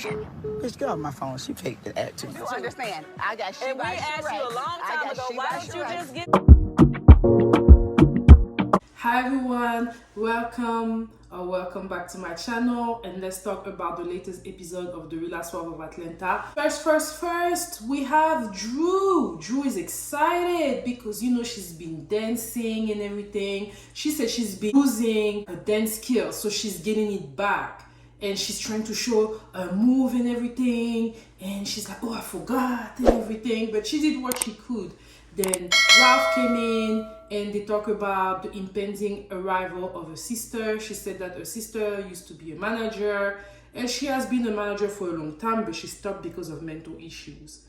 shit. Bitch, get off my phone. She faked the act too much. You understand? I got Sheree. And we asked you a long time ago, why don't you just get... Hi everyone, welcome back to my channel, and let's talk about the latest episode of the Housewives of Atlanta. First, we have Drew. Drew is excited because she's been dancing and everything. She said she's been losing her dance skills, so she's getting it back. And she's trying to show a move and everything. And she's like, oh, I forgot and everything. But she did what she could. Then Ralph came in and they talk about the impending arrival of her sister. She said that her sister used to be a manager. And she has been a manager for a long time, but she stopped because of mental issues.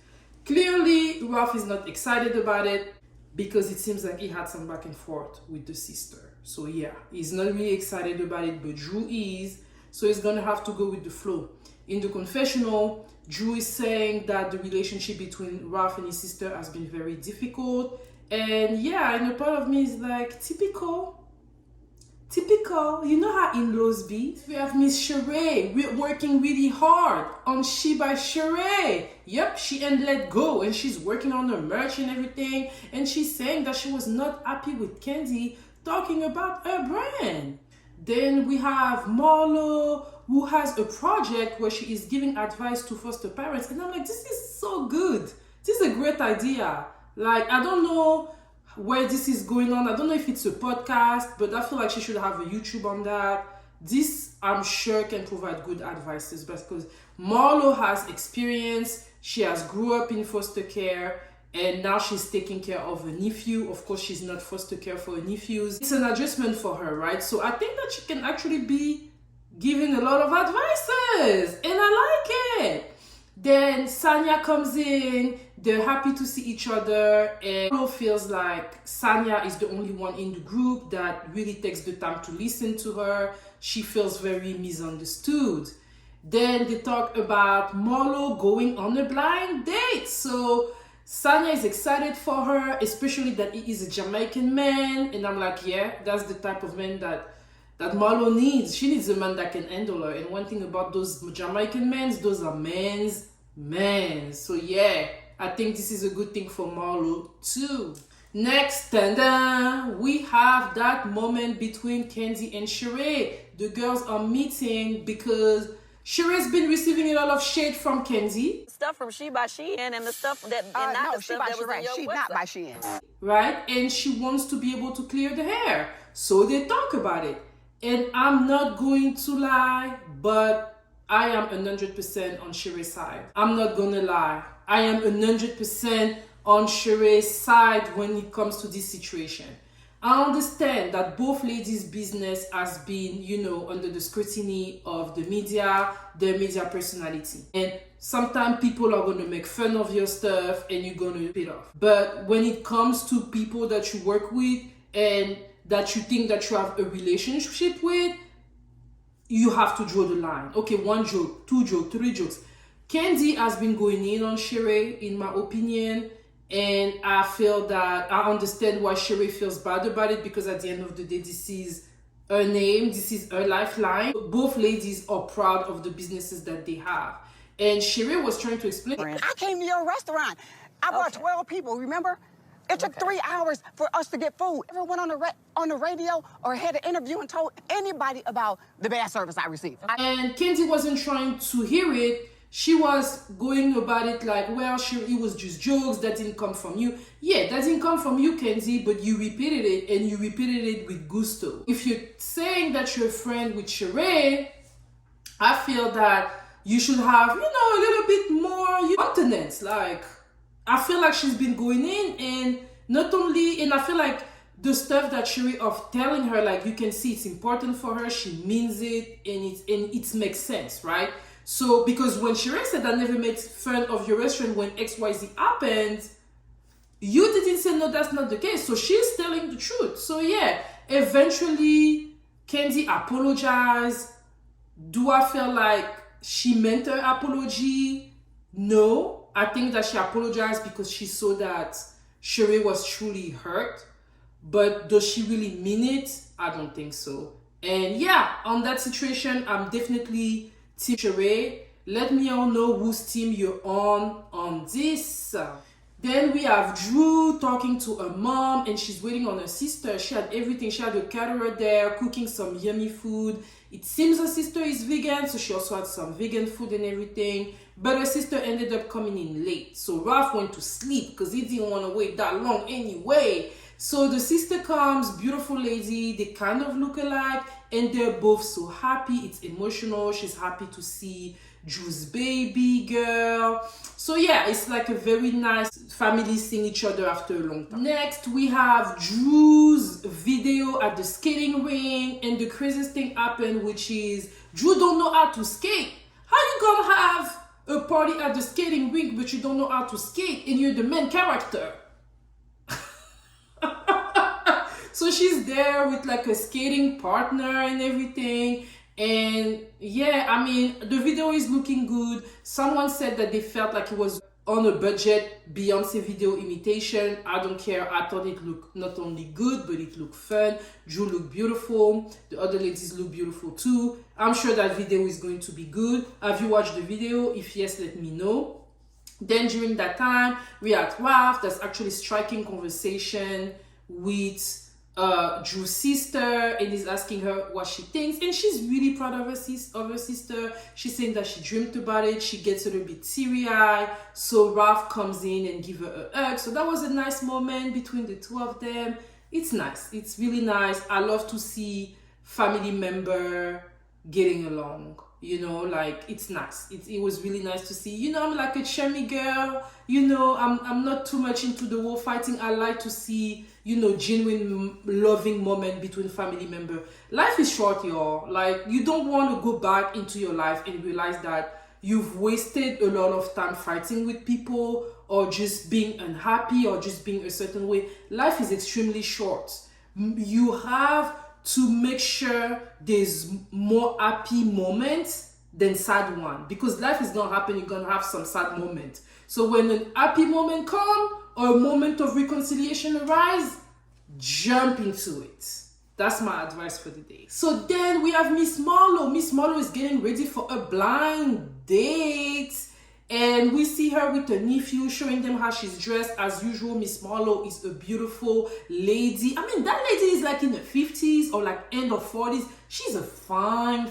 Clearly, Ralph is not excited about it because it seems like he had some back and forth with the sister. So yeah, he's not really excited about it, but Drew is. So he's gonna have to go with the flow. In the confessional, Drew is saying that the relationship between Ralph and his sister has been very difficult. And yeah, and a part of me is like, typical. You know how in-laws be. We have Miss Sheree. We're working really hard on She by Sheree. Yep, she ain't let go and she's working on her merch and everything. And she's saying that she was not happy with Kandi talking about her brand. Then we have Marlo, who has a project where she is giving advice to foster parents. And I'm like, this is so good. This is a great idea. Like, I don't know where this is going on. I don't know if it's a podcast, but I feel like she should have a YouTube on that. This, I'm sure, can provide good advices because Marlo has experience. She has grew up in foster care. And now she's taking care of a nephew. Of course, she's not foster care for her nephews. It's an adjustment for her, right? So I think that she can actually be giving a lot of advices. And I like it. Then Sanya comes in. They're happy to see each other. And Marlo feels like Sanya is the only one in the group that really takes the time to listen to her. She feels very misunderstood. Then they talk about Marlo going on a blind date. So Sanya is excited for her, especially that he is a Jamaican man. And I'm like, yeah, that's the type of man that Marlo needs. She needs a man that can handle her. And one thing about those Jamaican men, those are men's. So yeah, I think this is a good thing for Marlo too. Next, we have that moment between Kandi and Sheree. The girls are meeting because Sheree's been receiving a lot of shade from Kandi. Stuff from She by Shein and the stuff that and not no, the She stuff by that was Sheree. in your She website. not by Shein. Right? And she wants to be able to clear the hair. So they talk about it. And I'm not going to lie, but I am 100% on Sheree's side. I'm not gonna lie. I am 100% on Sheree's side when it comes to this situation. I understand that both ladies' business has been, under the scrutiny of the media, their media personality. And sometimes people are going to make fun of your stuff and you're going to rip it off. But when it comes to people that you work with and that you think that you have a relationship with, you have to draw the line. Okay, 1 joke, 2 jokes, 3 jokes. Kandi has been going in on Sheree, in my opinion. And I feel that I understand why Sheree feels bad about it because at the end of the day, this is her name, this is her lifeline. Both ladies are proud of the businesses that they have. And Sheree was trying to explain. I came to your restaurant. I brought 12 people, remember? It took 3 hours for us to get food. Everyone on the radio or had an interview and told anybody about the bad service I received. And Kandi wasn't trying to hear it. She was going about it like, well, it was just jokes, that didn't come from you. Yeah, that didn't come from you, Kandi, but you repeated it, and you repeated it with gusto. If you're saying that you're a friend with Sheree, I feel that you should have, a little bit more continence. Like, I feel like she's been going in, and not only, and I feel like the stuff that Sheree of telling her, like, you can see it's important for her, she means it, and it makes sense, right? So, because when Sheree said I never made fun of your restaurant when XYZ happened, you didn't say no, that's not the case. So she's telling the truth. So yeah, eventually Kandi apologized. Do I feel like she meant her apology? No. I think that she apologized because she saw that Sheree was truly hurt. But does she really mean it? I don't think so. And yeah, on that situation, I'm definitely Team Sheree. Let me all know whose team you're on this. Then we have Drew talking to her mom, and she's waiting on her sister. She had everything. She had a caterer there cooking some yummy food. It seems her sister is vegan, so she also had some vegan food and everything. But her sister ended up coming in late. So Ralph went to sleep because he didn't want to wait that long anyway. So the sister comes, beautiful lady. They kind of look alike, and they're both so happy. It's emotional. She's happy to see Drew's baby girl. So yeah, it's like a very nice family seeing each other after a long time. Next, we have Drew's video at the skating ring, and the craziest thing happened, which is Drew don't know how to skate. How you gonna have a party at the skating rink but you don't know how to skate and you're the main character? So she's there with like a skating partner and everything. And yeah, I mean, the video is looking good. Someone said that they felt like it was on a budget Beyonce video imitation. I don't care. I thought it looked not only good, but it looked fun. Drew looked beautiful. The other ladies look beautiful too. I'm sure that video is going to be good. Have you watched the video? If yes, let me know. Then during that time, we had Ralph that's actually striking conversation with Drew's sister, and is asking her what she thinks, and she's really proud of her sister. She's saying that she dreamt about it. She gets a little bit teary-eyed, so Ralph comes in and give her a hug. So that was a nice moment between the two of them. It's nice. It's really nice. I love to see family member getting along. You know, like, it's nice. It was really nice to see. You know, I'm like a chummy girl. You know, I'm not too much into the whole fighting. I like to see, you know, genuine loving moment between family member. Life is short, y'all. Like, you don't want to go back into your life and realize that you've wasted a lot of time fighting with people, or just being unhappy, or just being a certain way. Life is extremely short. You have to make sure there's more happy moments than sad one, because life is gonna happen. You're gonna have some sad moment. So when a happy moment come, or a moment of reconciliation arise, jump into it. That's my advice for the day. So then we have Miss Marlo. Miss Marlo is getting ready for a blind date. And we see her with her nephew, showing them how she's dressed. As usual, Miss Marlo is a beautiful lady. I mean, that lady is like in the 50s or like end of 40s. She's a fine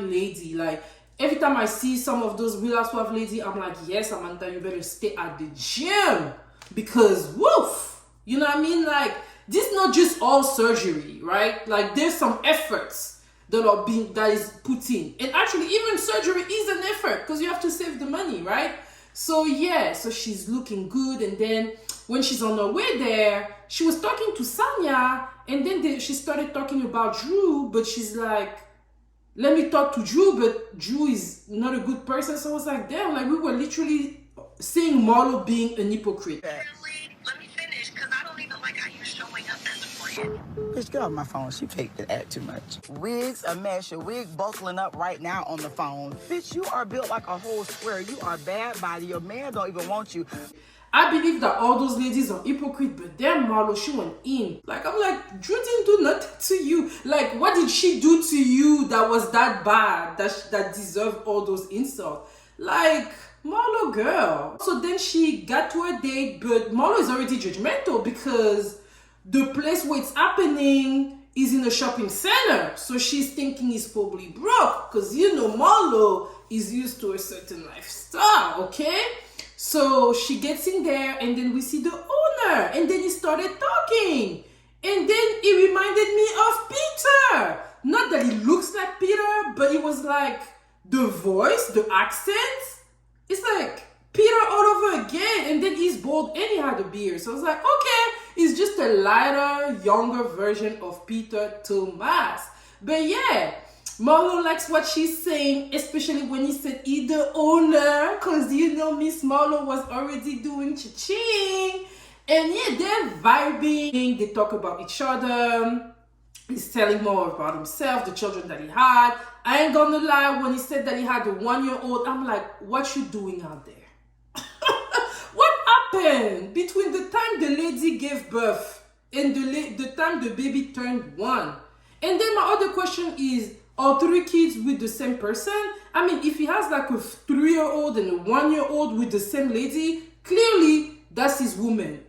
lady. Like, every time I see some of those Real Housewives ladies, I'm like, yes, Amanda, you better stay at the gym. Because, woof! You know what I mean? Like, this is not just all surgery, right? Like, there's some efforts that is put in. And actually, even surgery is an effort, because you have to save the money, right? So yeah, so she's looking good. And then when she's on her way there, she was talking to Sanya, and then she started talking about Drew, but she's like, let me talk to Drew, but Drew is not a good person. So I was like, damn, like, we were literally seeing Marlo being an hypocrite. Let me finish, because I don't even like how you're showing up as a friend. Bitch, get off my phone. She faked the act too much. Wig's a mess. Your wig buckling up right now on the phone. Bitch, you are built like a whole square. You are bad body. Your man don't even want you. I believe that all those ladies are hypocrite, but then Marlo, she went in. Like, I'm like, Drew didn't do nothing to you. Like, what did she do to you that was that bad, that deserved all those insults? Like, Marlo, girl. So then she got to her date, but Marlo is already judgmental because the place where it's happening is in a shopping center. So she's thinking he's probably broke, because, you know, Marlo is used to a certain lifestyle, okay? So she gets in there, and then we see the owner, and then he started talking. And then he reminded me of Peter. Not that he looks like Peter, but it was like the voice, the accent. It's like Peter all over again. And then he's bald and he had a beard. So I was like, okay, it's just a lighter, younger version of Peter Thomas. But yeah, Marlo likes what she's saying, especially when he said he the owner, because, you know, Miss Marlo was already doing cha-ching. And yeah, they're vibing. They talk about each other. He's telling more about himself, the children that he had. I ain't gonna lie, when he said that he had a 1-year-old, I'm like, what you doing out there? What happened between the time the lady gave birth and the time the baby turned 1? And then my other question is, are 3 kids with the same person? I mean, if he has like a 3-year-old and a 1-year-old with the same lady, clearly that's his woman.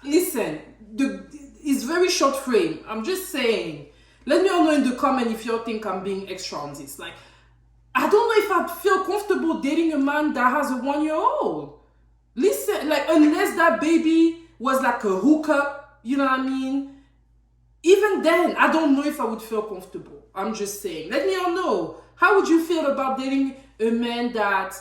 Listen, it's very short frame. I'm just saying. Let me all know in the comment if y'all think I'm being extra on this. Like, I don't know if I'd feel comfortable dating a man that has a 1-year-old. Listen, like, unless that baby was like a hookup, you know what I mean? Even then, I don't know if I would feel comfortable. I'm just saying. Let me all know. How would you feel about dating a man that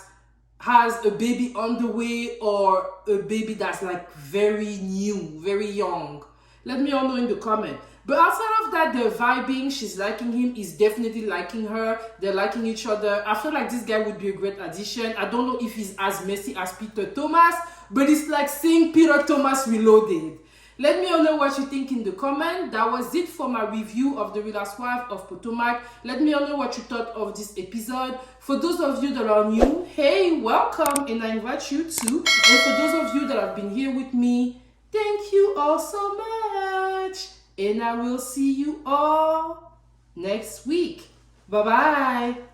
has a baby on the way or a baby that's like very new, very young? Let me all know in the comment. But outside of that, they're vibing. She's liking him. He's definitely liking her. They're liking each other. I feel like this guy would be a great addition. I don't know if he's as messy as Peter Thomas, but it's like seeing Peter Thomas reloaded. Let me all know what you think in the comment. That was it for my review of The Real Housewives of Potomac. Let me all know what you thought of this episode. For those of you that are new, hey, welcome, and I invite you to. And for those of you that have been here with me, thank you all so much. And I will see you all next week. Bye-bye.